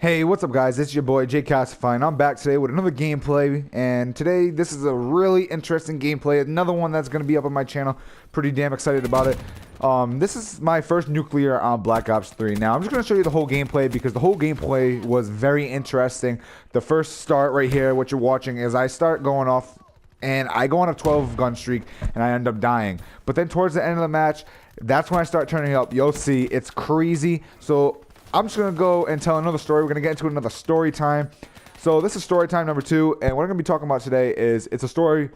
Hey, what's up guys? It's your boy Jcasify and I'm back today with another gameplay, and today this is a really interesting gameplay, another one that's going to be up on my channel. Pretty damn excited about it. This is my first nuclear on Black Ops 3. Now I'm just going to show you the whole gameplay because the whole gameplay was very interesting. The first start right here, what you're watching, is I start going off and I go on a 12 gun streak and I end up dying. But then towards the end of the match, that's when I start turning up. You'll see, it's crazy. So I'm just going to go and tell another story. We're going to get into another story time. So this is story time number 2. And what I'm going to be talking about today is it's a story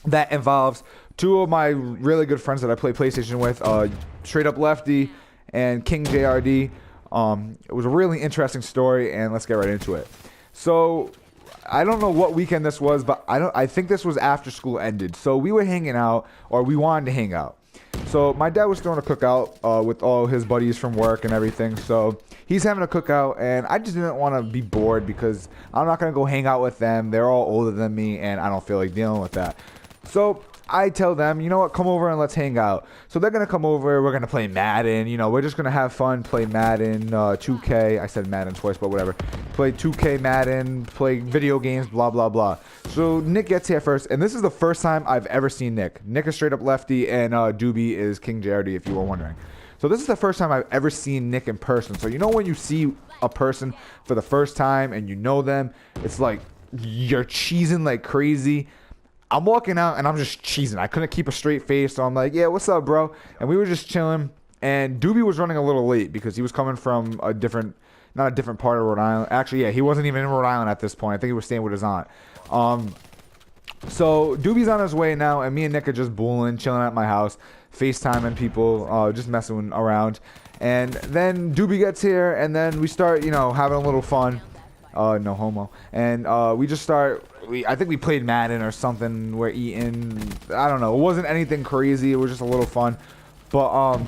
that involves two of my really good friends that I play PlayStation with. Straight Up Lefty and King JRD. It was a really interesting story, and let's get right into it. So I don't know what weekend this was, but I think this was after school ended. So we were hanging out, or we wanted to hang out. So my dad was throwing a cookout with all his buddies from work and everything. So he's having a cookout, and I just didn't want to be bored because I'm not going to go hang out with them. They're all older than me, and I don't feel like dealing with that. So I tell them, you know what, come over and let's hang out. So they're going to come over. We're going to play Madden. You know, we're just going to have fun, play Madden, 2K. I said Madden twice, but whatever. Play 2K Madden, play video games, blah, blah, blah. So Nick gets here first, and this is the first time I've ever seen Nick. Nick is Straight Up Lefty, and Doobie is King JRD, if you were wondering. So this is the first time I've ever seen Nick in person. So you know when you see a person for the first time and you know them, it's like you're cheesing like crazy. I'm walking out and I'm just cheesing. I couldn't keep a straight face, so I'm like, yeah, what's up, bro? And we were just chilling, and Doobie was running a little late because he was coming from a different, not a different part of Rhode Island. Actually, yeah, he wasn't even in Rhode Island at this point. I think he was staying with his aunt. So Doobie's on his way now, and me and Nick are just booling, chilling at my house, FaceTiming people, just messing around. And then Doobie gets here, and then we start, you know, having a little fun. No homo. And we just start, I think we played Madden or something. We're eating, I don't know. It wasn't anything crazy. It was just a little fun. But,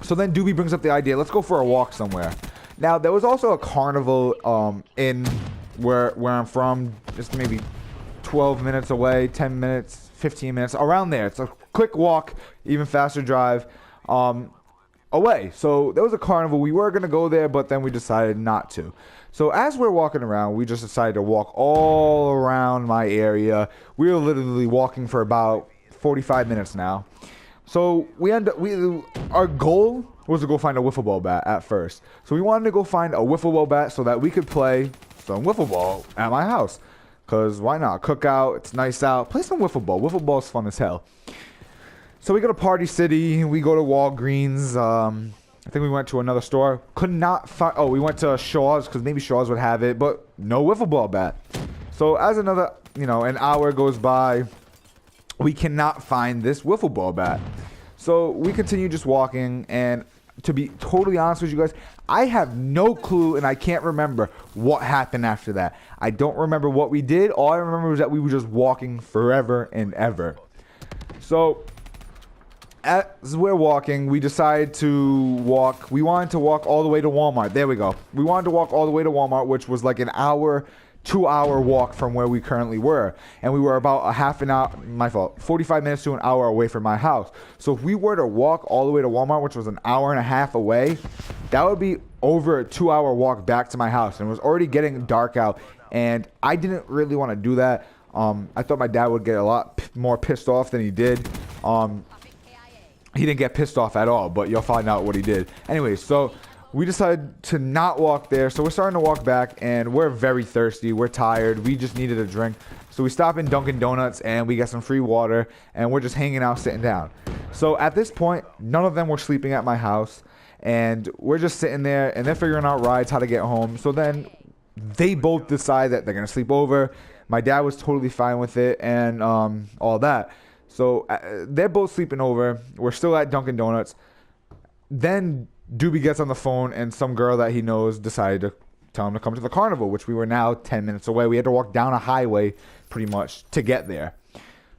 so then Doobie brings up the idea, let's go for a walk somewhere. Now, there was also a carnival in where I'm from, just maybe 12 minutes away, 10 minutes, 15 minutes, around there. It's a quick walk, even faster drive away. So there was a carnival. We were going to go there, but then we decided not to. So as we're walking around, we just decided to walk all around my area. We were literally walking for about 45 minutes now. So our goal was to go find a wiffle ball bat at first. So we wanted to go find a wiffle ball bat so that we could play some wiffle ball at my house. Because why not? Cookout, it's nice out. Play some wiffle ball. Wiffle ball is fun as hell. So we go to Party City. We go to Walgreens. I think we went to another store. Could not find. Oh, we went to Shaw's because maybe Shaw's would have it, but no wiffle ball bat. So as another, you know, an hour goes by, we cannot find this wiffle ball bat. So we continue just walking, and to be totally honest with you guys, I have no clue, and I can't remember what happened after that. I don't remember what we did. All I remember was that we were just walking forever and ever. So as we're walking, we decided to walk. We wanted to walk all the way to Walmart. There we go. We wanted to walk all the way to Walmart, which was like an hour, 2-hour walk from where we currently were. And we were about a half an hour, my fault, 45 minutes to an hour away from my house. So if we were to walk all the way to Walmart, which was an hour and a half away, that would be over a 2-hour walk back to my house. And it was already getting dark out. And I didn't really want to do that. I thought my dad would get a lot more pissed off than he did. He didn't get pissed off at all, but you'll find out what he did. Anyways, so we decided to not walk there. So we're starting to walk back, and we're very thirsty. We're tired. We just needed a drink. So we stop in Dunkin' Donuts, and we get some free water, and we're just hanging out, sitting down. So at this point, none of them were sleeping at my house, and we're just sitting there, and they're figuring out rides, how to get home. So then they both decide that they're going to sleep over. My dad was totally fine with it and all that. So they're both sleeping over. We're still at Dunkin' Donuts. Then Doobie gets on the phone, and some girl that he knows decided to tell him to come to the carnival, which we were now 10 minutes away. We had to walk down a highway pretty much to get there.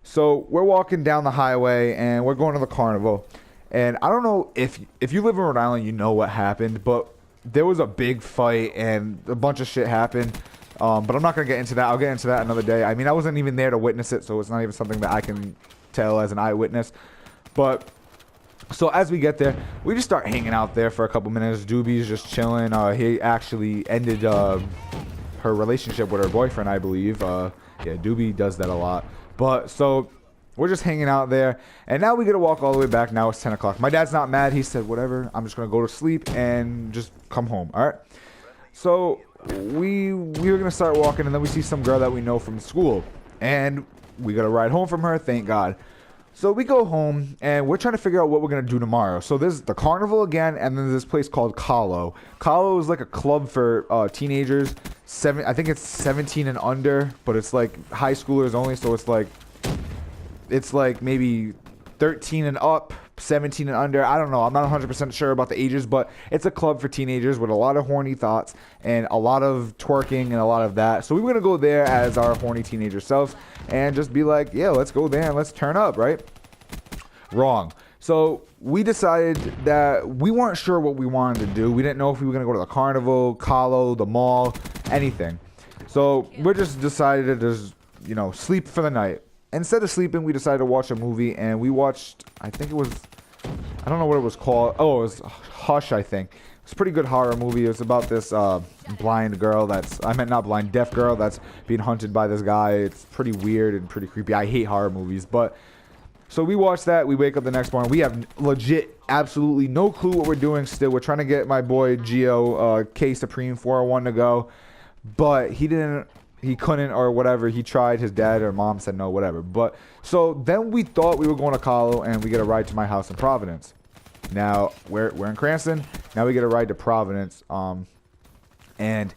So we're walking down the highway, and we're going to the carnival. And I don't know if you live in Rhode Island, you know what happened, but there was a big fight, and a bunch of shit happened. But I'm not going to get into that. I'll get into that another day. I mean, I wasn't even there to witness it, so it's not even something that I can tell as an eyewitness. But So as we get there, we just start hanging out there for a couple minutes. Doobie's just chilling. He actually ended her relationship with her boyfriend, I believe. Yeah, Doobie does that a lot. But so we're just hanging out there, and now we get to walk all the way back. Now it's 10 o'clock. My dad's not mad. He said, whatever, I'm just going to go to sleep and just come home, all right? So we were going to start walking, and then we see some girl that we know from school, and we got to ride home from her, thank God. So we go home, and we're trying to figure out what we're going to do tomorrow. So there's the carnival again, and then there's this place called Kahlo. Kahlo is like a club for teenagers. I think it's 17 and under, but it's like high schoolers only, so it's like maybe 13 and up, 17 and under. I don't know. I'm not 100% sure about the ages, but it's a club for teenagers with a lot of horny thoughts and a lot of twerking and a lot of that. So we were going to go there as our horny teenager selves and just be like, yeah, let's go there and let's turn up, right? Wrong. So we decided that we weren't sure what we wanted to do. We didn't know if we were going to go to the carnival, Kahlo, the mall, anything. So we just decided to just, sleep for the night. Instead of sleeping, we decided to watch a movie, and we watched, I think it was, I don't know what it was called. Oh, it was Hush, I think. It's a pretty good horror movie. It's about this blind girl deaf girl that's being hunted by this guy. It's pretty weird and pretty creepy. I hate horror movies, but so we watched that. We wake up the next morning. We have legit absolutely no clue what we're doing still. We're trying to get my boy Gio K Supreme 401 to go, but he couldn't or whatever. He tried. His dad or mom said no, whatever. But so then we thought we were going to Kahlo, and we get a ride to my house in Providence. Now we're in Cranston. Now we get a ride to Providence. And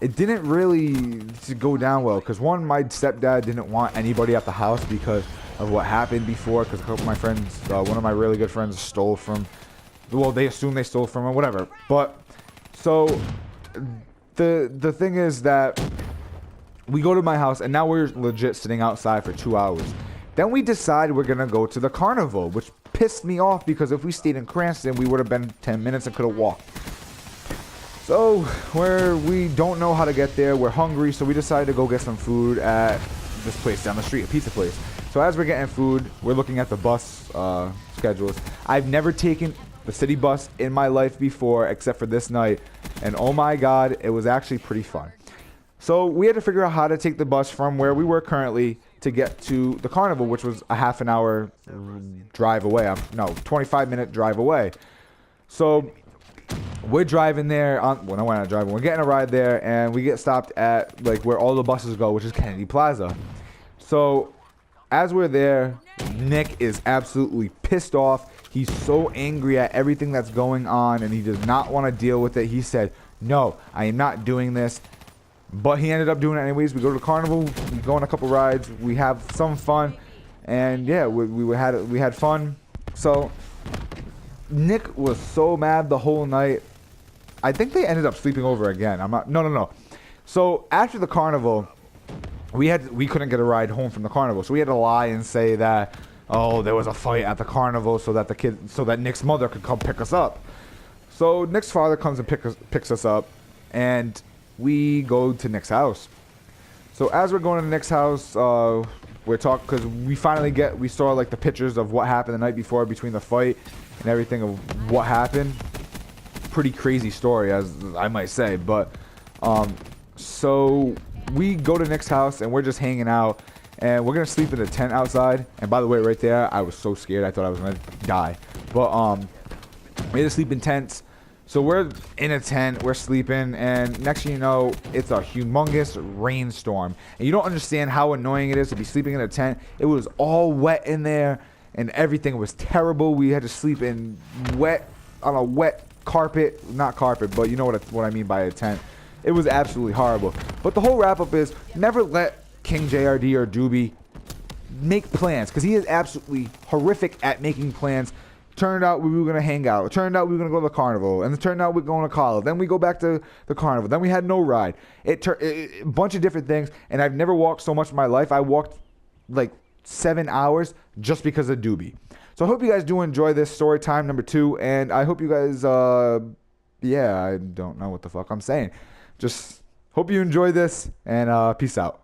it didn't really go down well because one, my stepdad didn't want anybody at the house because of what happened before. Because a couple of my friends, one of my really good friends, stole from. Well, they assume they stole from him, whatever. But so the thing is that we go to my house, and now we're legit sitting outside for 2 hours. Then we decide we're going to go to the carnival, which pissed me off because if we stayed in Cranston, we would have been 10 minutes and could have walked. So we don't know how to get there. We're hungry, so we decided to go get some food at this place down the street, a pizza place. So as we're getting food, we're looking at the bus schedules. I've never taken the city bus in my life before except for this night, and oh my God, it was actually pretty fun. So we had to figure out how to take the bus from where we were currently to get to the carnival, which was a half an hour drive away. 25-minute drive away. So we're driving there. We're not driving. We're getting a ride there, and we get stopped at like where all the buses go, which is Kennedy Plaza. So as we're there, Nick is absolutely pissed off. He's so angry at everything that's going on, and he does not want to deal with it. He said, "No, I am not doing this." But he ended up doing it anyways. We go to the carnival. We go on a couple rides. We have some fun, and yeah, we had fun. So Nick was so mad the whole night. I think they ended up sleeping over again. No. So after the carnival, we couldn't get a ride home from the carnival, so we had to lie and say that there was a fight at the carnival so that Nick's mother could come pick us up. So Nick's father comes and picks us up, and we go to Nick's house. So as we're going to Nick's house, we're talking because we saw like the pictures of what happened the night before between the fight and everything of what happened. Pretty crazy story, as I might say. But so we go to Nick's house and we're just hanging out, and we're gonna sleep in the tent outside. And by the way, right there, I was so scared. I thought I was gonna die. But we had to sleep in tents. So we're in a tent, we're sleeping, and next thing you know, it's a humongous rainstorm. And you don't understand how annoying it is to be sleeping in a tent. It was all wet in there, and everything was terrible. We had to sleep on a wet carpet. Not carpet, but you know what I mean by a tent. It was absolutely horrible. But the whole wrap-up is, never let King JRD or Doobie make plans, because he is absolutely horrific at making plans. Turned out we were going to hang out. It turned out we were going to go to the carnival. And it turned out we were going to college. Then we go back to the carnival. Then we had no ride. A bunch of different things. And I've never walked so much in my life. I walked like 7 hours just because of Doobie. So I hope you guys do enjoy this story time number 2. And I hope you guys, I don't know what the fuck I'm saying. Just hope you enjoy this. And peace out.